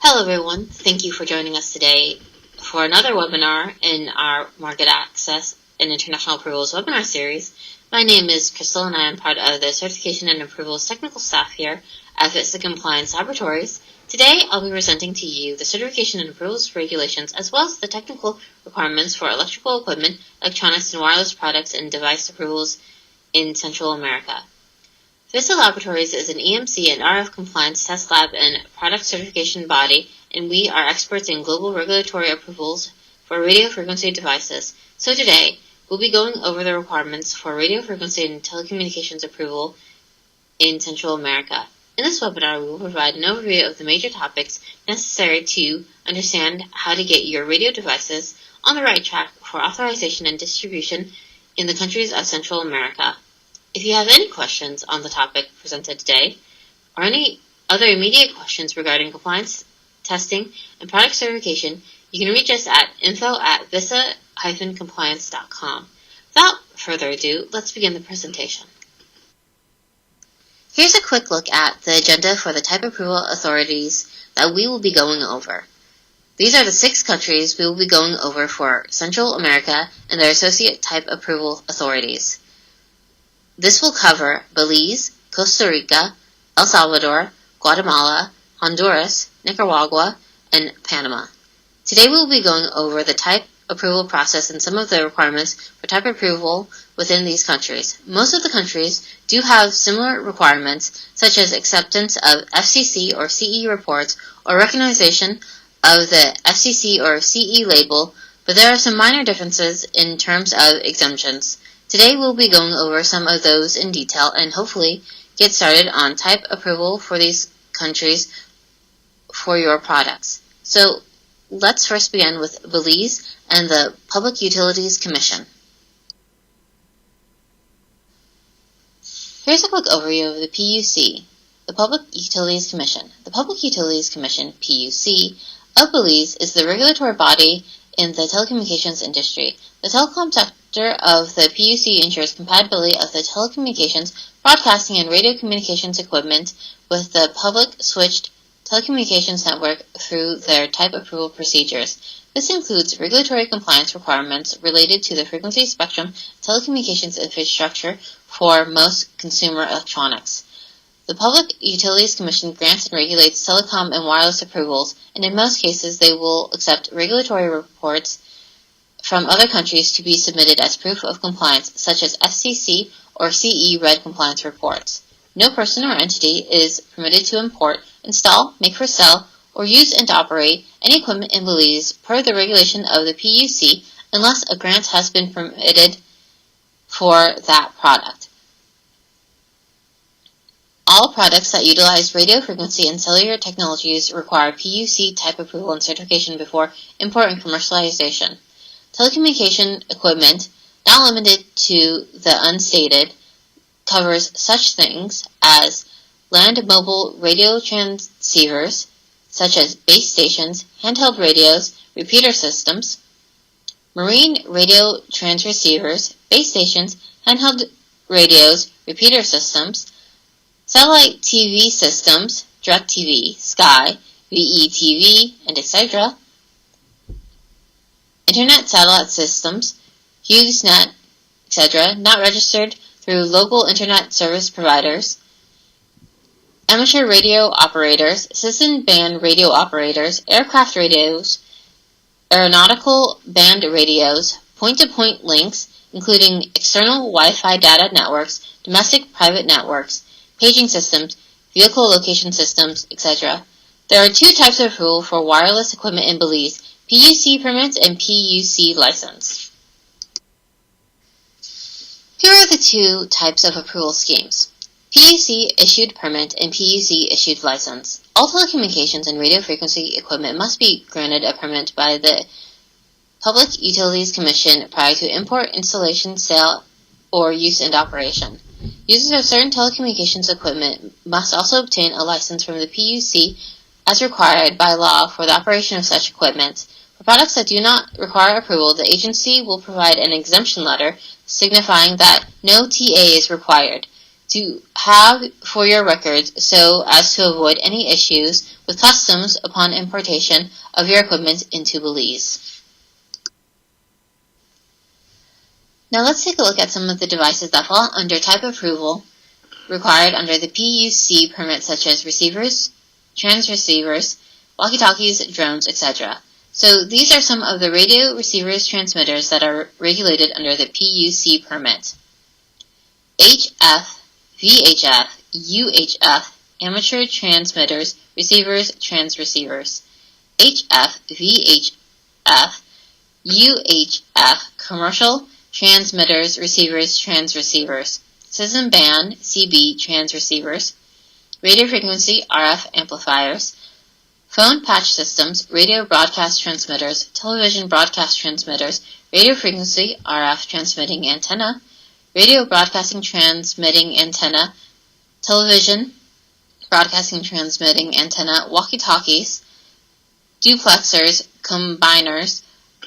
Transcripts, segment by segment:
Hello everyone, thank you for joining us today for another webinar in our Market Access and International Approvals webinar series. My name is Crystal and I am part of the Certification and Approvals technical staff here at Vista Compliance Laboratories. Today I'll be presenting to you the Certification and Approvals regulations as well as the technical requirements for electrical equipment, electronics, and wireless products and device approvals in Central America. Vista Laboratories is an EMC and RF compliance test lab and product certification body, and we are experts in global regulatory approvals for radio frequency devices. So today, we'll be going over the requirements for radio frequency and telecommunications approval in Central America. In this webinar, we will provide an overview of the major topics necessary to understand how to get your radio devices on the right track for authorization and distribution in the countries of Central America. If you have any questions on the topic presented today, or any other immediate questions regarding compliance, testing, and product certification, you can reach us at info@vista-compliance.com. Without further ado, let's begin the presentation. Here's a quick look at the agenda for the type approval authorities that we will be going over. These are the 6 countries we will be going over for Central America and their associate type approval authorities. This will cover Belize, Costa Rica, El Salvador, Guatemala, Honduras, Nicaragua, and Panama. Today we will be going over the type approval process and some of the requirements for type approval within these countries. Most of the countries do have similar requirements, such as acceptance of FCC or CE reports or recognition of the FCC or CE label, but there are some minor differences in terms of exemptions. Today we'll be going over some of those in detail and hopefully get started on type approval for these countries for your products. So let's first begin with Belize and the Public Utilities Commission. Here's a quick overview of the PUC, the Public Utilities Commission. The Public Utilities Commission, PUC, of Belize is the regulatory body in the telecommunications industry. The telecom sector of the PUC ensures compatibility of the telecommunications, broadcasting, and radio communications equipment with the public switched telecommunications network through their type approval procedures. This includes regulatory compliance requirements related to the frequency spectrum telecommunications infrastructure for most consumer electronics. The Public Utilities Commission grants and regulates telecom and wireless approvals, and in most cases they will accept regulatory reports from other countries to be submitted as proof of compliance, such as FCC or CE Red compliance reports. No person or entity is permitted to import, install, make for sale, or use and operate any equipment in Belize per the regulation of the PUC unless a grant has been permitted for that product. All products that utilize radio frequency and cellular technologies require PUC type approval and certification before import and commercialization. Telecommunication equipment, not limited to the unstated, covers such things as land mobile radio transceivers, such as base stations, handheld radios, repeater systems, marine radio transceivers, base stations, handheld radios, repeater systems, satellite TV systems, DirecTV, Sky, VETV, and etc., Internet satellite systems, HughesNet, etc., not registered through local Internet service providers, amateur radio operators, citizen band radio operators, aircraft radios, aeronautical band radios, point-to-point links, including external Wi-Fi data networks, domestic private networks, paging systems, vehicle location systems, etc. There are 2 types of approval for wireless equipment in Belize: PUC permits and PUC license. Here are the 2 types of approval schemes: PUC issued permit and PUC issued license. All telecommunications and radio frequency equipment must be granted a permit by the Public Utilities Commission prior to import, installation, sale, or use and operation. Users of certain telecommunications equipment must also obtain a license from the PUC as required by law for the operation of such equipment. For products that do not require approval, the agency will provide an exemption letter signifying that no TA is required. to have for your records so as to avoid any issues with customs upon importation of your equipment into Belize. Now let's take a look at some of the devices that fall under type approval required under the PUC permit, such as receivers, transceivers, walkie-talkies, drones, etc. So these are some of the radio receivers transmitters that are regulated under the PUC permit. HF, VHF, UHF, amateur transmitters, receivers, transreceivers. HF, VHF, UHF, commercial transmitters, receivers, transreceivers. Citizen band, CB, transreceivers. Radio frequency, RF amplifiers. Phone patch systems, radio broadcast transmitters, television broadcast transmitters, radio frequency, RF transmitting antenna, radio broadcasting transmitting antenna, television broadcasting transmitting antenna, walkie-talkies, duplexers, combiners,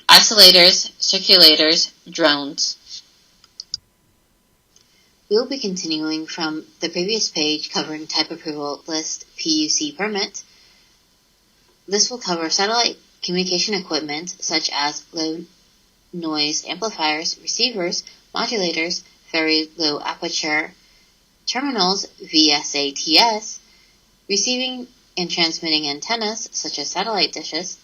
isolators, circulators, drones. We will be continuing from the previous page covering type approval list PUC permit. This will cover satellite communication equipment such as low noise amplifiers, receivers, modulators, very low aperture terminals, VSATs, receiving and transmitting antennas such as satellite dishes,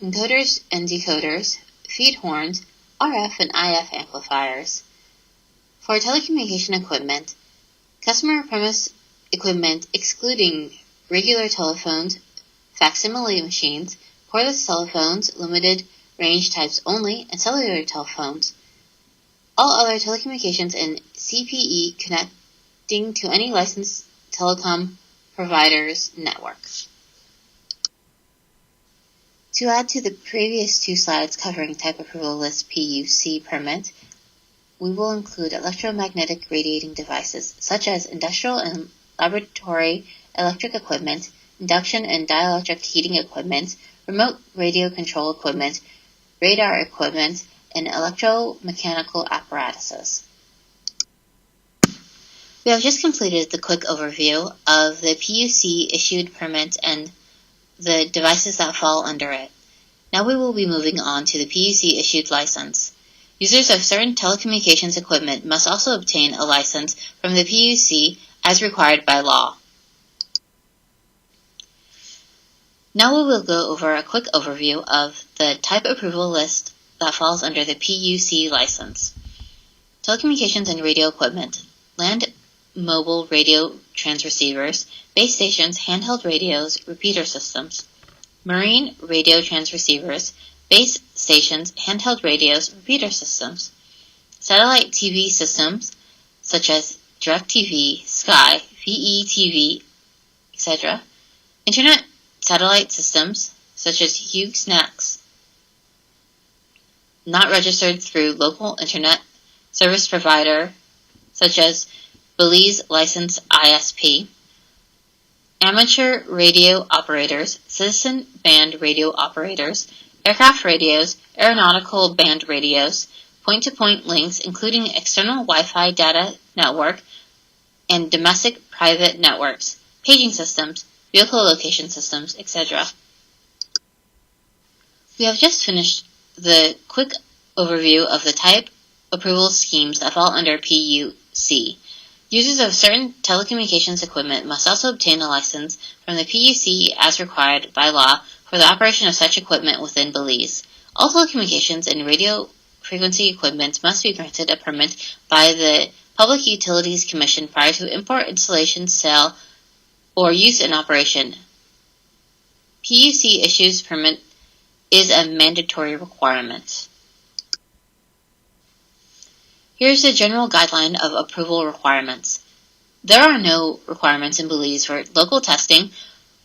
encoders and decoders, feed horns, RF and IF amplifiers. For telecommunication equipment, customer premise equipment excluding regular telephones, facsimile machines, cordless telephones, limited range types only, and cellular telephones. All other telecommunications and CPE connecting to any licensed telecom provider's network. To add to the previous two slides covering type approval list PUC permit, we will include electromagnetic radiating devices such as industrial and laboratory electric equipment, induction and dielectric heating equipment, remote radio control equipment, radar equipment, and electromechanical apparatuses. We have just completed the quick overview of the PUC issued permit and the devices that fall under it. Now we will be moving on to the PUC issued license. Users of certain telecommunications equipment must also obtain a license from the PUC as required by law. Now we will go over a quick overview of the type approval list that falls under the PUC license. Telecommunications and radio equipment, land mobile radio transceivers, base stations, handheld radios, repeater systems, marine radio transceivers, base stations, handheld radios, repeater systems, satellite TV systems such as DirecTV, Sky, VETV, etc., internet satellite systems such as HughesNet, not registered through local internet service provider such as Belize License ISP, amateur radio operators, citizen band radio operators, aircraft radios, aeronautical band radios, point-to-point links including external Wi-Fi data network and domestic private networks, paging systems, vehicle location systems, etc. We have just finished the quick overview of the type approval schemes that fall under PUC. Users of certain telecommunications equipment must also obtain a license from the PUC as required by law for the operation of such equipment within Belize. All telecommunications and radio frequency equipment must be granted a permit by the Public Utilities Commission prior to import, installation, sale, or use in operation. PUC issues permit is a mandatory requirement. Here's a general guideline of approval requirements. There are no requirements in Belize for local testing,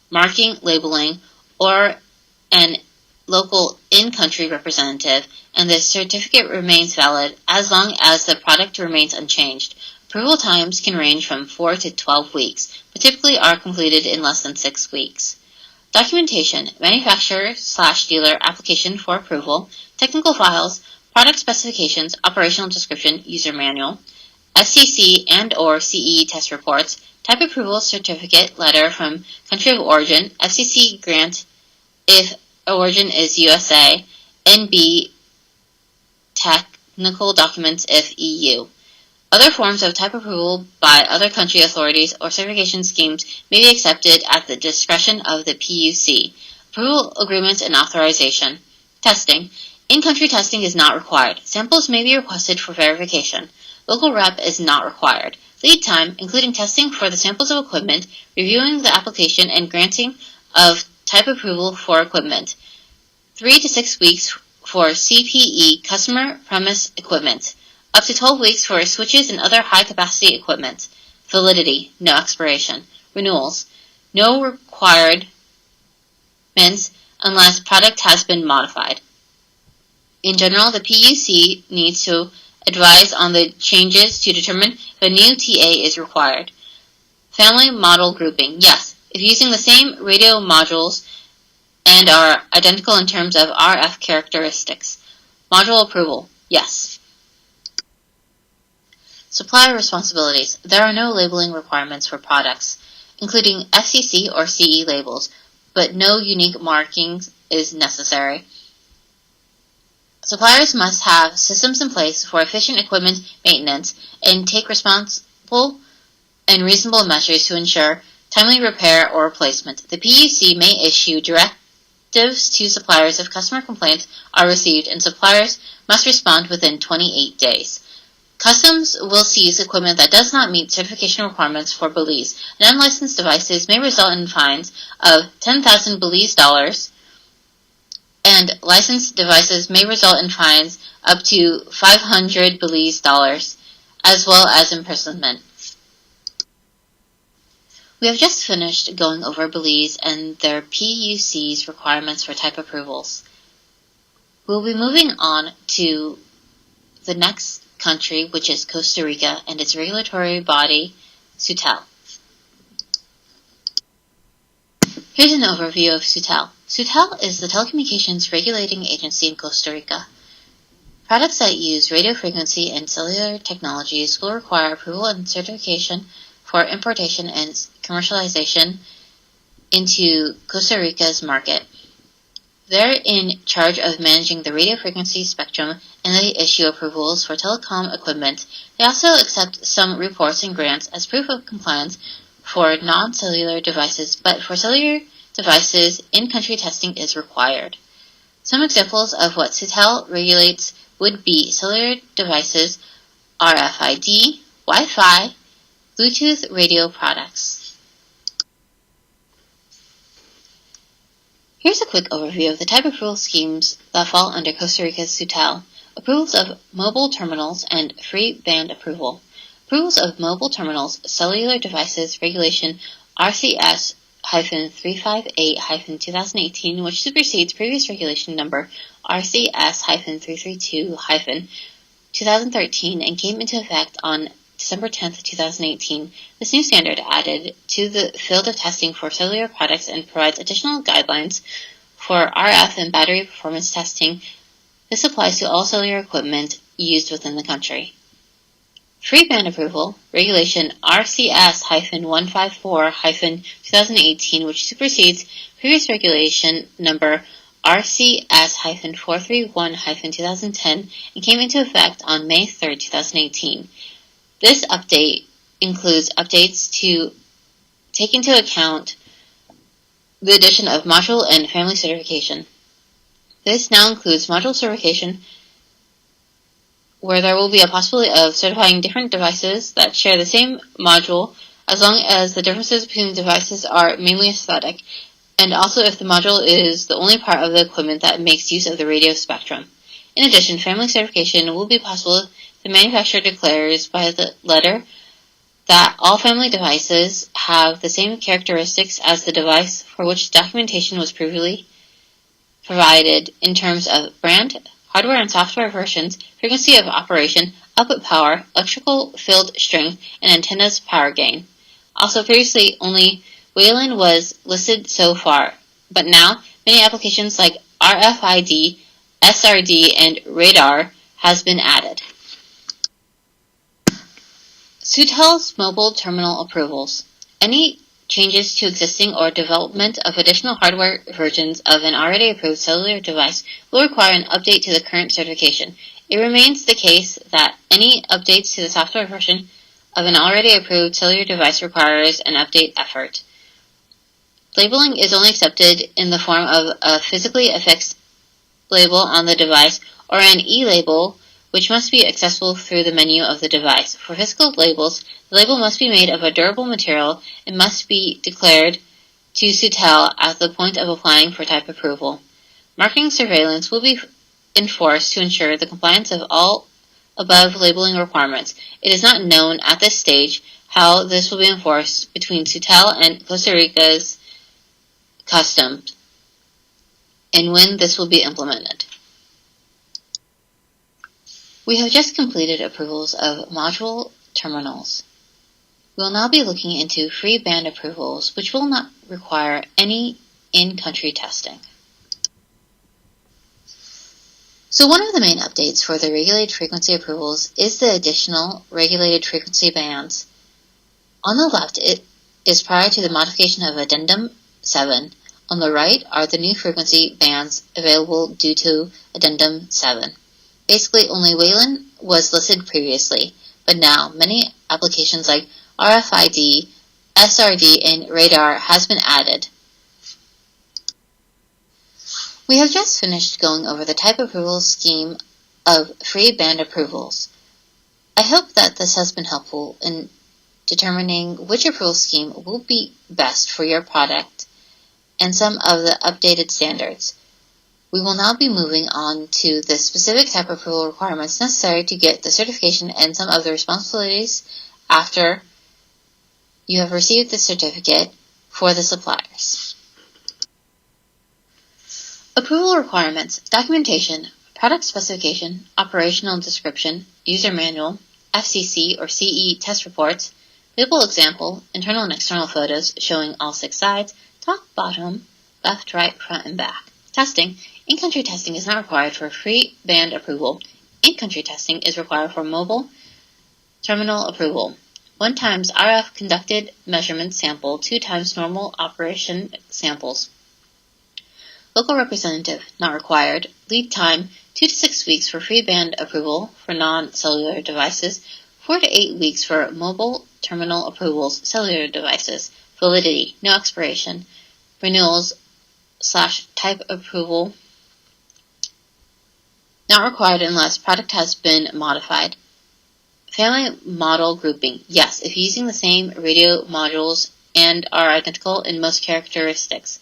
marking, labeling, or an local in-country representative, and the certificate remains valid as long as the product remains unchanged. Approval times can range from 4 to 12 weeks, but typically are completed in less than 6 weeks. Documentation, manufacturer/dealer application for approval, technical files, product specifications, operational description, user manual, FCC and/or CE test reports, type approval certificate letter from country of origin, FCC grant if origin is USA, NB technical documents if EU. Other forms of type approval by other country authorities or certification schemes may be accepted at the discretion of the PUC. Approval agreements and authorization. Testing. In-country testing is not required. Samples may be requested for verification. Local rep is not required. Lead time, including testing for the samples of equipment, reviewing the application, and granting of type approval for equipment. 3 to 6 weeks for CPE, customer premise equipment. Up to 12 weeks for switches and other high-capacity equipment. Validity, no expiration. Renewals, no requirements unless product has been modified. In general, the PUC needs to advise on the changes to determine if a new TA is required. Family model grouping, yes, if using the same radio modules and are identical in terms of RF characteristics. Module approval, yes. Supplier responsibilities. There are no labeling requirements for products, including FCC or CE labels, but no unique markings is necessary. Suppliers must have systems in place for efficient equipment maintenance and take responsible and reasonable measures to ensure timely repair or replacement. The PUC may issue directives to suppliers if customer complaints are received, and suppliers must respond within 28 days. Customs will seize equipment that does not meet certification requirements for Belize, and unlicensed devices may result in fines of 10,000 Belize dollars, and licensed devices may result in fines up to 500 Belize dollars, as well as imprisonment. We have just finished going over Belize and their PUC's requirements for type approvals. We'll be moving on to the next country, which is Costa Rica, and its regulatory body, SUTEL. Here's an overview of SUTEL. SUTEL is the telecommunications regulating agency in Costa Rica. Products that use radio frequency and cellular technologies will require approval and certification for importation and commercialization into Costa Rica's market. They're in charge of managing the radio frequency spectrum, and they issue approvals for telecom equipment. They also accept some reports and grants as proof of compliance for non-cellular devices, but for cellular devices, in-country testing is required. Some examples of what SUTEL regulates would be cellular devices, RFID, Wi-Fi, Bluetooth radio products. Here's a quick overview of the type approval schemes that fall under Costa Rica's SUTEL. Approvals of mobile terminals and free band approval. Approvals of mobile terminals, cellular devices, regulation RCS-358-2018, which supersedes previous regulation number RCS-332-2013 and came into effect on December 10, 2018. This new standard added to the field of testing for cellular products and provides additional guidelines for RF and battery performance testing. This applies to all cellular equipment used within the country. Free band approval, regulation RCS-154-2018, which supersedes previous regulation number RCS-431-2010 and came into effect on May 3, 2018. This update includes updates to take into account the addition of module and family certification. This now includes module certification, where there will be a possibility of certifying different devices that share the same module as long as the differences between the devices are mainly aesthetic, and also if the module is the only part of the equipment that makes use of the radio spectrum. In addition, family certification will be possible if the manufacturer declares by the letter that all family devices have the same characteristics as the device for which documentation was previously provided in terms of brand, hardware and software versions, frequency of operation, output power, electrical field strength, and antenna's power gain. Also, previously only Wayland was listed so far, but now many applications like RFID, SRD, and radar has been added. Sutel's mobile terminal approvals. Any changes to existing or development of additional hardware versions of an already approved cellular device will require an update to the current certification. It remains the case that any updates to the software version of an already approved cellular device requires an update effort. Labeling is only accepted in the form of a physically affixed label on the device or an e-label, which must be accessible through the menu of the device. For physical labels, the label must be made of a durable material and must be declared to Sutel at the point of applying for type approval. Marking surveillance will be enforced to ensure the compliance of all above labeling requirements. It is not known at this stage how this will be enforced between Sutel and Costa Rica's customs and when this will be implemented. We have just completed approvals of module terminals. We will now be looking into free band approvals, which will not require any in-country testing. So one of the main updates for the regulated frequency approvals is the additional regulated frequency bands. On the left, it is prior to the modification of Addendum 7. On the right are the new frequency bands available due to Addendum 7. Basically, only Wayland was listed previously, but now many applications like RFID, SRD, and radar has been added. We have just finished going over the type approval scheme of free band approvals. I hope that this has been helpful in determining which approval scheme will be best for your product and some of the updated standards. We will now be moving on to the specific type approval requirements necessary to get the certification and some of the responsibilities after you have received the certificate for the suppliers. Approval requirements: documentation, product specification, operational description, user manual, FCC or CE test reports, label example, internal and external photos showing all 6 sides, top, bottom, left, right, front, and back. Testing. In-country testing is not required for free band approval. In-country testing is required for mobile terminal approval. 1 times RF conducted measurement sample, 2 times normal operation samples. Local representative, not required. Lead time, 2 to 6 weeks for free band approval for non-cellular devices, 4 to 8 weeks for mobile terminal approvals, cellular devices. Validity, no expiration. Renewals / type approval, not required unless product has been modified. Family model grouping, yes, if using the same radio modules and are identical in most characteristics.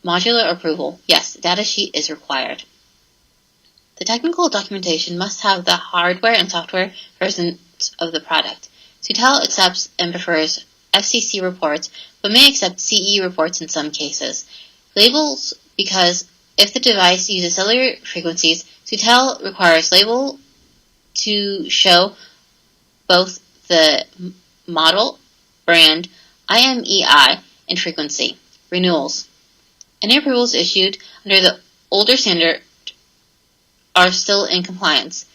Modular approval, yes, data sheet is required. The technical documentation must have the hardware and software versions of the product. Sutel accepts and prefers FCC reports, but may accept CE reports in some cases. Labels, because if the device uses cellular frequencies, Sutel requires label to show both the model, brand, IMEI, and frequency. Renewals. Any approvals issued under the older standard are still in compliance,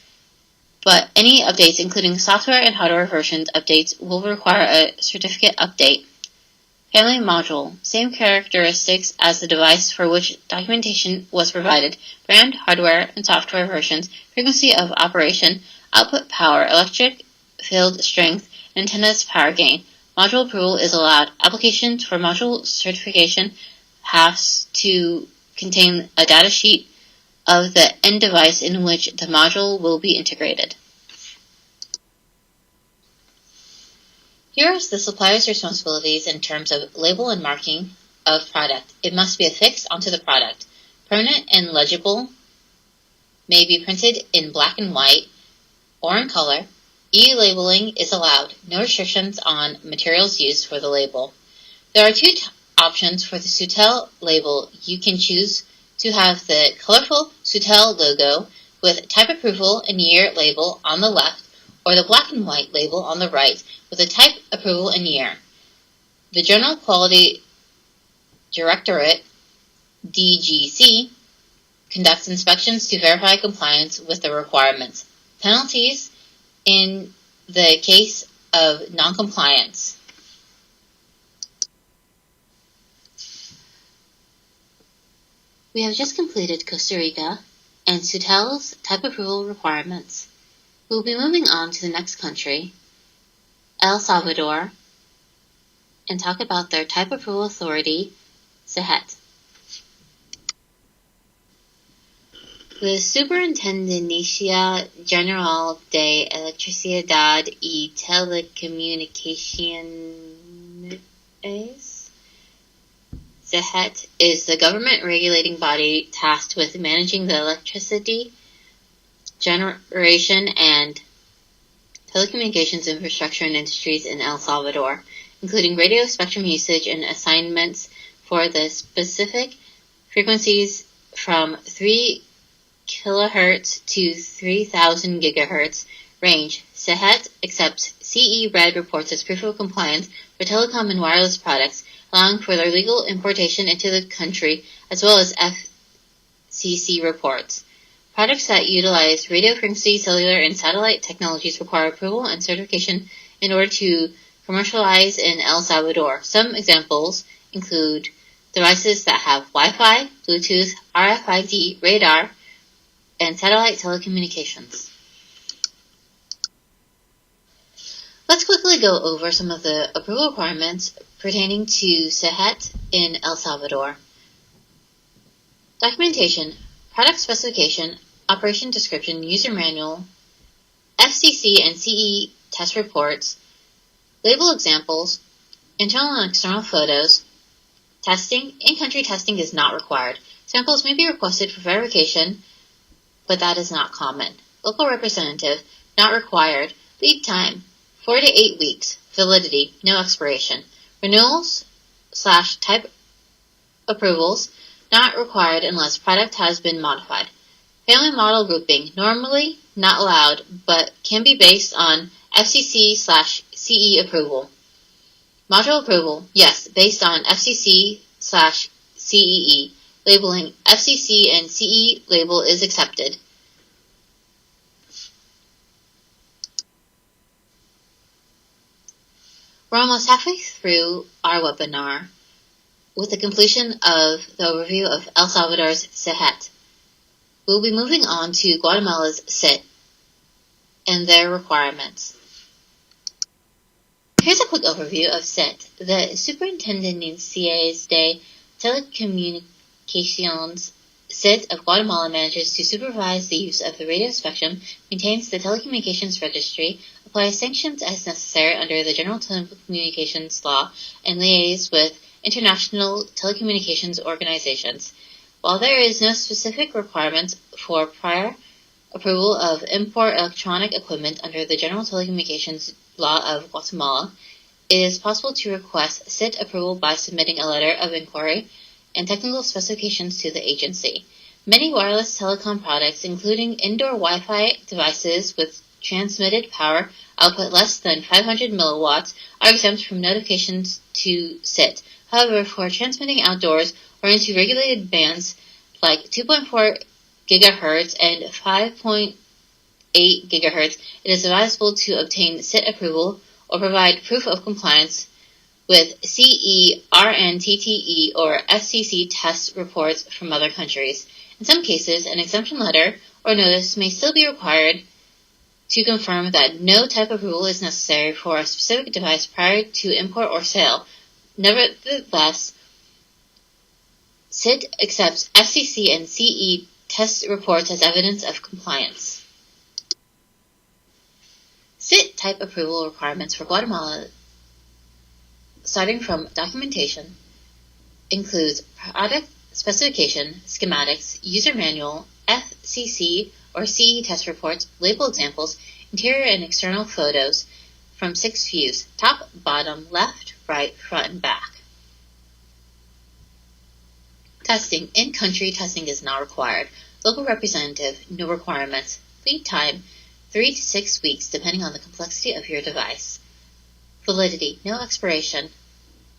but any updates, including software and hardware versions updates, will require a certificate update. Family module, same characteristics as the device for which documentation was provided, brand, hardware, and software versions, frequency of operation, output power, electric field strength, and antenna's power gain. Module approval is allowed. Applications for module certification has to contain a data sheet of the end device in which the module will be integrated. Here is the supplier's responsibilities in terms of label and marking of product. It must be affixed onto the product. Permanent and legible, may be printed in black and white or in color. E-labeling is allowed. No restrictions on materials used for the label. There are 2 options for the Sutel label. You can choose to have the colorful Sutel logo with type approval and year label on the left, or the black and white label on the right with a type approval and year. The General Quality Directorate, DGC, conducts inspections to verify compliance with the requirements. Penalties in the case of noncompliance. We have just completed Costa Rica and SUTEL's type approval requirements. We will be moving on to the next country, El Salvador, and talk about their type approval authority, SEHET. The Superintendencia General de Electricidad y Telecomunicaciones, SEHET, is the government regulating body tasked with managing the electricity generation and telecommunications infrastructure and industries in El Salvador, including radio spectrum usage and assignments for the specific frequencies from 3 kilohertz to 3,000 gigahertz range. SEHET accepts CE Red reports as proof of compliance for telecom and wireless products, allowing for their legal importation into the country, as well as FCC reports. Products that utilize radio frequency, cellular, and satellite technologies require approval and certification in order to commercialize in El Salvador. Some examples include devices that have Wi-Fi, Bluetooth, RFID, radar, and satellite telecommunications. Let's quickly go over some of the approval requirements pertaining to SEHET in El Salvador. Documentation, product specification, operation description, user manual, FCC and CE test reports, label examples, internal and external photos. Testing, in-country testing is not required. Samples may be requested for verification, but that is not common. Local representative, not required. Lead time, 4 to 8 weeks. Validity, no expiration. Renewals/type approvals, not required unless product has been modified. Family model grouping, normally not allowed, but can be based on FCC/CE approval. Module approval, yes, based on FCC/CEE. Labeling, FCC and CE label is accepted. We're almost halfway through our webinar with the completion of the overview of El Salvador's SEHET. We'll be moving on to Guatemala's SIT and their requirements. Here's a quick overview of SIT. The Superintendencias de Telecomunicaciones SIT of Guatemala manages to supervise the use of the radio spectrum, maintains the telecommunications registry, applies sanctions as necessary under the General Telecommunications Law, and liaises with international telecommunications organizations. While there is no specific requirements for prior approval of import electronic equipment under the General Telecommunications Law of Guatemala, it is possible to request SIT approval by submitting a letter of inquiry and technical specifications to the agency. Many wireless telecom products, including indoor Wi-Fi devices with transmitted power output less than 500 milliwatts, are exempt from notifications to SIT. However, for transmitting outdoors or into regulated bands like 2.4 GHz and 5.8 GHz, it is advisable to obtain SIT approval or provide proof of compliance with CE, RNTTE, or FCC test reports from other countries. In some cases, an exemption letter or notice may still be required to confirm that no type approval is necessary for a specific device prior to import or sale. Nevertheless, SIT accepts FCC and CE test reports as evidence of compliance. SIT type approval requirements for Guatemala, starting from documentation, includes product specification, schematics, user manual, FCC or CE test reports, label examples, interior and external photos from 6 views, top, bottom, left, right, front, and back. Testing. In-country testing is not required. Local representative, no requirements. Lead time, 3 to 6 weeks, depending on the complexity of your device. Validity, no expiration.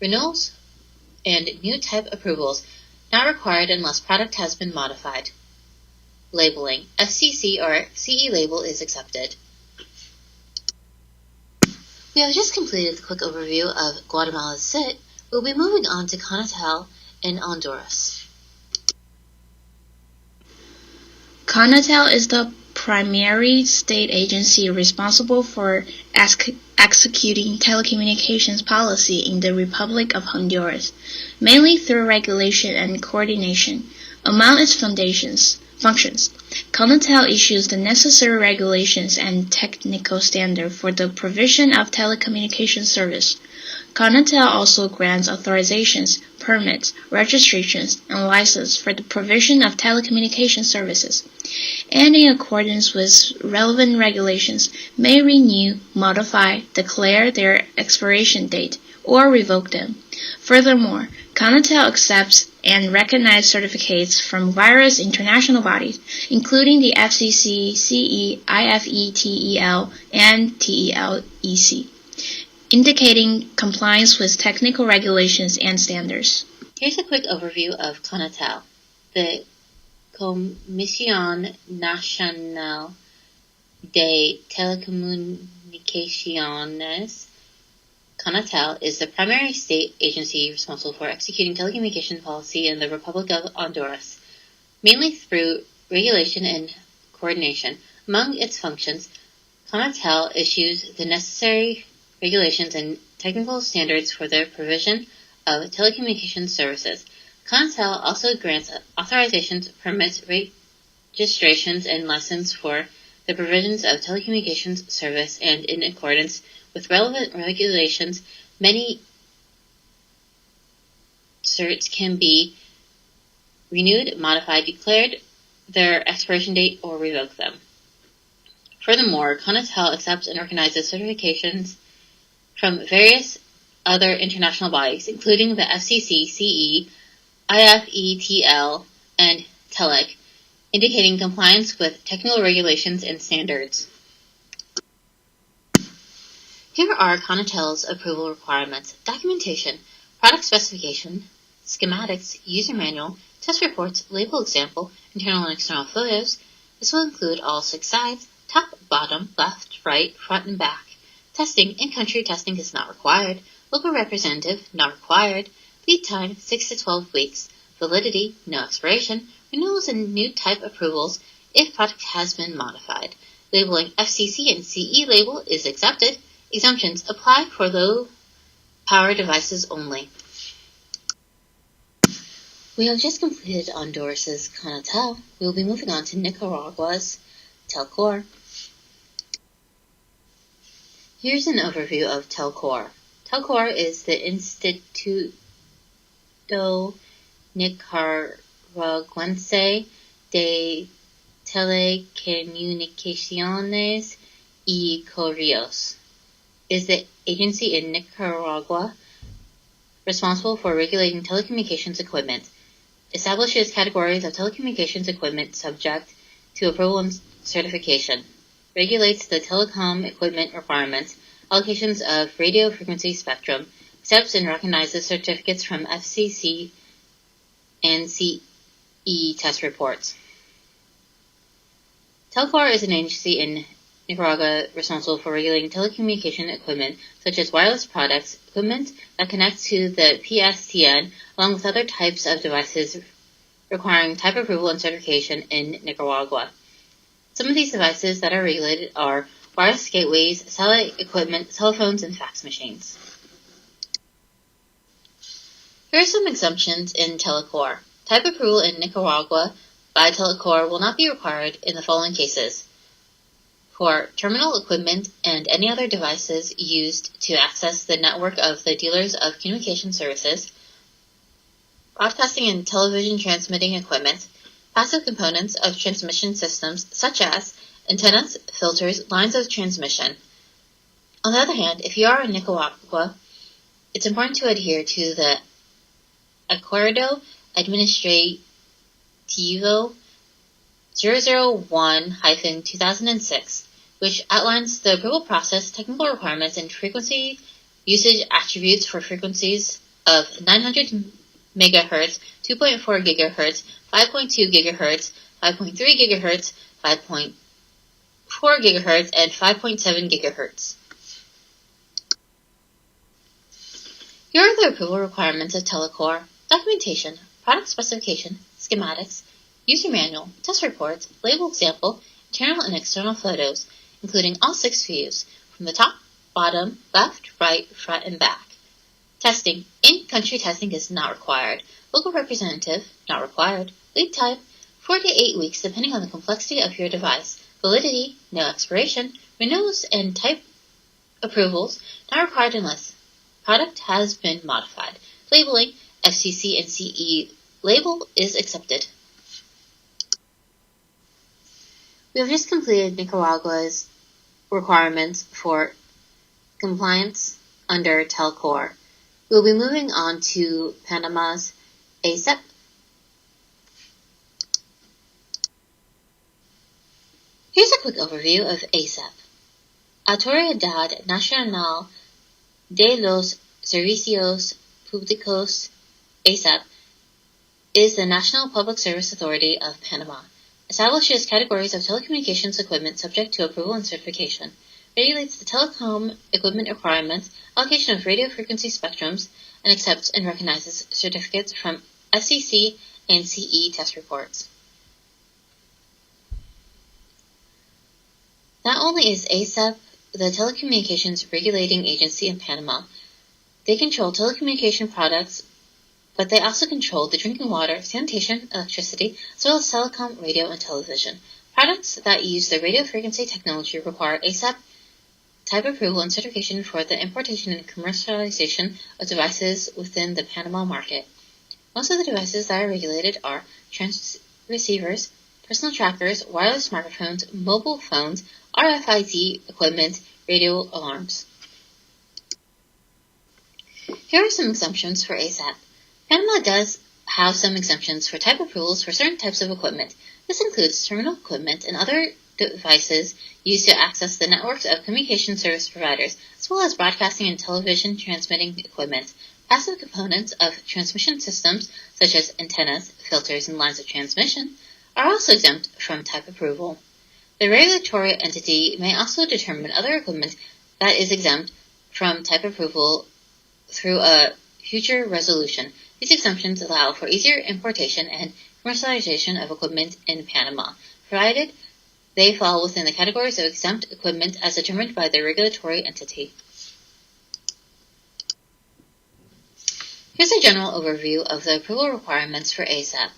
Renewals and new type approvals, not required unless product has been modified. Labeling, FCC or CE label is accepted. We have just completed the quick overview of Guatemala's SIT. We'll be moving on to CONATEL in Honduras. CONATEL is the primary state agency responsible for executing telecommunications policy in the Republic of Honduras, mainly through regulation and coordination. Among its functions, CONATEL issues the necessary regulations and technical standard for the provision of telecommunications service. CONATEL also grants authorizations, permits, registrations, and licenses for the provision of telecommunication services, and in accordance with relevant regulations, may renew, modify, declare their expiration date, or revoke them. Furthermore, CONATEL accepts and recognizes certificates from various international bodies, including the FCC, CE, IFETEL, and TELEC, indicating compliance with technical regulations and standards. Here's a quick overview of CONATEL. The Comisión Nacional de Telecomunicaciones, CONATEL, is the primary state agency responsible for executing telecommunication policy in the Republic of Honduras, mainly through regulation and coordination. Among its functions, CONATEL issues the necessary regulations and technical standards for the provision of telecommunications services. CONATEL also grants authorizations, permits, registrations, and licenses for the provisions of telecommunications service, and in accordance with relevant regulations, many certs can be renewed, modified, declared their expiration date, or revoke them. Furthermore, CONATEL accepts and recognizes certifications from various other international bodies, including the FCC, CE, IFETEL, and TELEC, indicating compliance with technical regulations and standards. Here are CONATEL's approval requirements: documentation, product specification, schematics, user manual, test reports, label example, internal and external photos. This will include all 6 sides: top, bottom, left, right, front, and back. Testing. In-country testing is not required. Local representative, not required. Lead time, 6 to 12 weeks. Validity, no expiration. Renewals and new type approvals if product has been modified. Labeling FCC and CE label is accepted. Exemptions apply for low-power devices only. We have just completed Honduras' CONATEL. We will be moving on to Nicaragua's TELCOR. Here's an overview of TELCOR. TELCOR is the Instituto Nicaragüense de Telecomunicaciones y Correos. Is the agency in Nicaragua responsible for regulating telecommunications equipment, establishes categories of telecommunications equipment subject to approval and certification, regulates the telecom equipment requirements, allocations of radio frequency spectrum, accepts and recognizes certificates from FCC and CE test reports. TELCOR is an agency in Nicaragua responsible for regulating telecommunication equipment such as wireless products, equipment that connects to the PSTN, along with other types of devices requiring type approval and certification in Nicaragua. Some of these devices that are regulated are wireless gateways, satellite equipment, telephones, and fax machines. Here are some exemptions in TELCOR. Type approval in Nicaragua by TELCOR will not be required in the following cases: for terminal equipment and any other devices used to access the network of the dealers of communication services, broadcasting and television transmitting equipment, passive components of transmission systems such as antennas, filters, lines of transmission. On the other hand, if you are in Nicaragua, it's important to adhere to the Acuerdo Administrativo 001-2006, which outlines the approval process, technical requirements, and frequency usage attributes for frequencies of 900 MHz, 2.4 GHz, 5.2 GHz, 5.3 GHz, 5.4 GHz, and 5.7 GHz. Here are the approval requirements of Telecore: documentation, product specification, schematics, user manual, test reports, label example, internal and external photos, including all 6 views, from the top, bottom, left, right, front, and back. Testing. In-country testing is not required. Local representative, not required. Lead time, 4 to 8 weeks depending on the complexity of your device. Validity, no expiration. Renewals and type approvals, not required unless product has been modified. Labeling, FCC and CE label is accepted. We have just completed Nicaragua's requirements for compliance under Telcor. We'll be moving on to Panama's ASEP. Here's a quick overview of ASEP. Autoridad Nacional de los Servicios Públicos, ASEP, is the National Public Service Authority of Panama. Establishes categories of telecommunications equipment subject to approval and certification. Regulates the telecom equipment requirements, allocation of radio frequency spectrums, and accepts and recognizes certificates from FCC and CE test reports. Not only is ASEP the telecommunications regulating agency in Panama, they control telecommunication products, but they also control the drinking water, sanitation, electricity, as well as telecom, radio, and television. Products that use the radio frequency technology require ASEP type approval and certification for the importation and commercialization of devices within the Panama market. Most of the devices that are regulated are transceivers, personal trackers, wireless smartphones, mobile phones, RFID equipment, radio alarms. Here are some exemptions for ASEP. Panama does have some exemptions for type approvals for certain types of equipment. This includes terminal equipment and other devices used to access the networks of communication service providers, as well as broadcasting and television transmitting equipment. Passive components of transmission systems, such as antennas, filters, and lines of transmission, are also exempt from type approval. The regulatory entity may also determine other equipment that is exempt from type approval through a future resolution. These exemptions allow for easier importation and commercialization of equipment in Panama, provided they fall within the categories of exempt equipment as determined by the regulatory entity. Here's a general overview of the approval requirements for ASEP.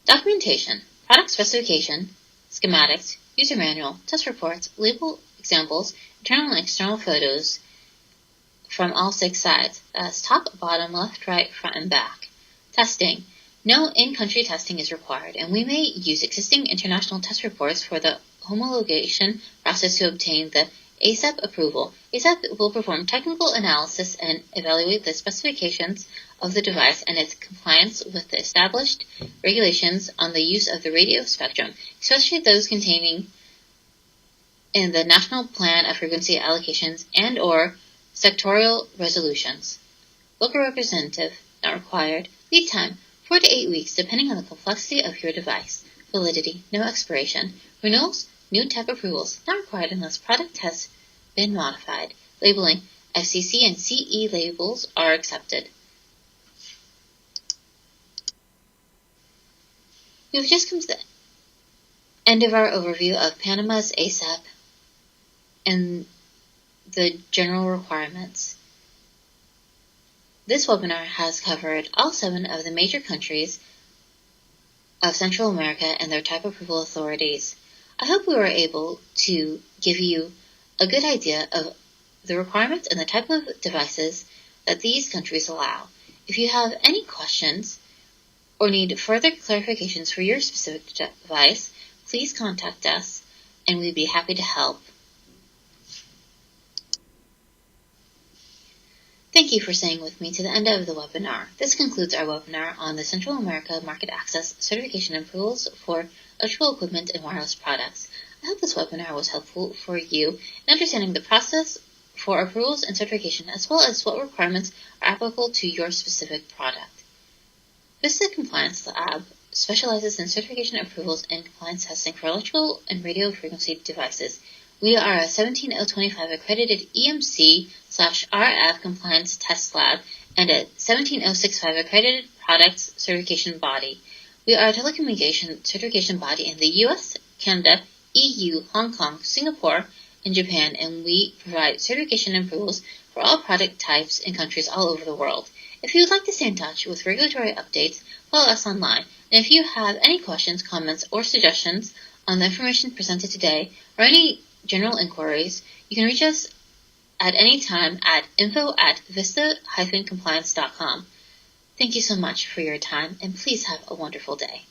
Documentation, product specification, schematics, user manual, test reports, label examples, internal and external photos from all 6 sides. That's top, bottom, left, right, front, and back. Testing. No in-country testing is required, and we may use existing international test reports for the homologation process to obtain the ASEP approval. ASEP will perform technical analysis and evaluate the specifications of the device and its compliance with the established regulations on the use of the radio spectrum, especially those containing in the National Plan of Frequency Allocations and/or sectorial resolutions. Local representative, not required. Lead time, 4 to 8 weeks, depending on the complexity of your device. Validity, no expiration. Renewals, new type approvals, not required unless product has been modified. Labeling, FCC and CE labels are accepted. We've just come to the end of our overview of Panama's ASEP and the general requirements. This webinar has covered all 7 of the major countries of Central America and their type approval authorities. I hope we were able to give you a good idea of the requirements and the type of devices that these countries allow. If you have any questions or need further clarifications for your specific device, please contact us and we'd be happy to help. Thank you for staying with me to the end of the webinar. This concludes our webinar on the Central America Market Access Certification and Approvals for Electrical Equipment and Wireless Products. I hope this webinar was helpful for you in understanding the process for approvals and certification, as well as what requirements are applicable to your specific product. Vista Compliance Lab specializes in certification approvals and compliance testing for electrical and radio frequency devices. We are a 17025 accredited EMC/RF compliance test lab and a 17065 accredited products certification body. We are a telecommunication certification body in the US, Canada, EU, Hong Kong, Singapore, and Japan, and we provide certification and approvals for all product types in countries all over the world. If you would like to stay in touch with regulatory updates, follow us online. And if you have any questions, comments, or suggestions on the information presented today, or any general inquiries, you can reach us at any time at info@vista-compliance.com. Thank you so much for your time, and please have a wonderful day.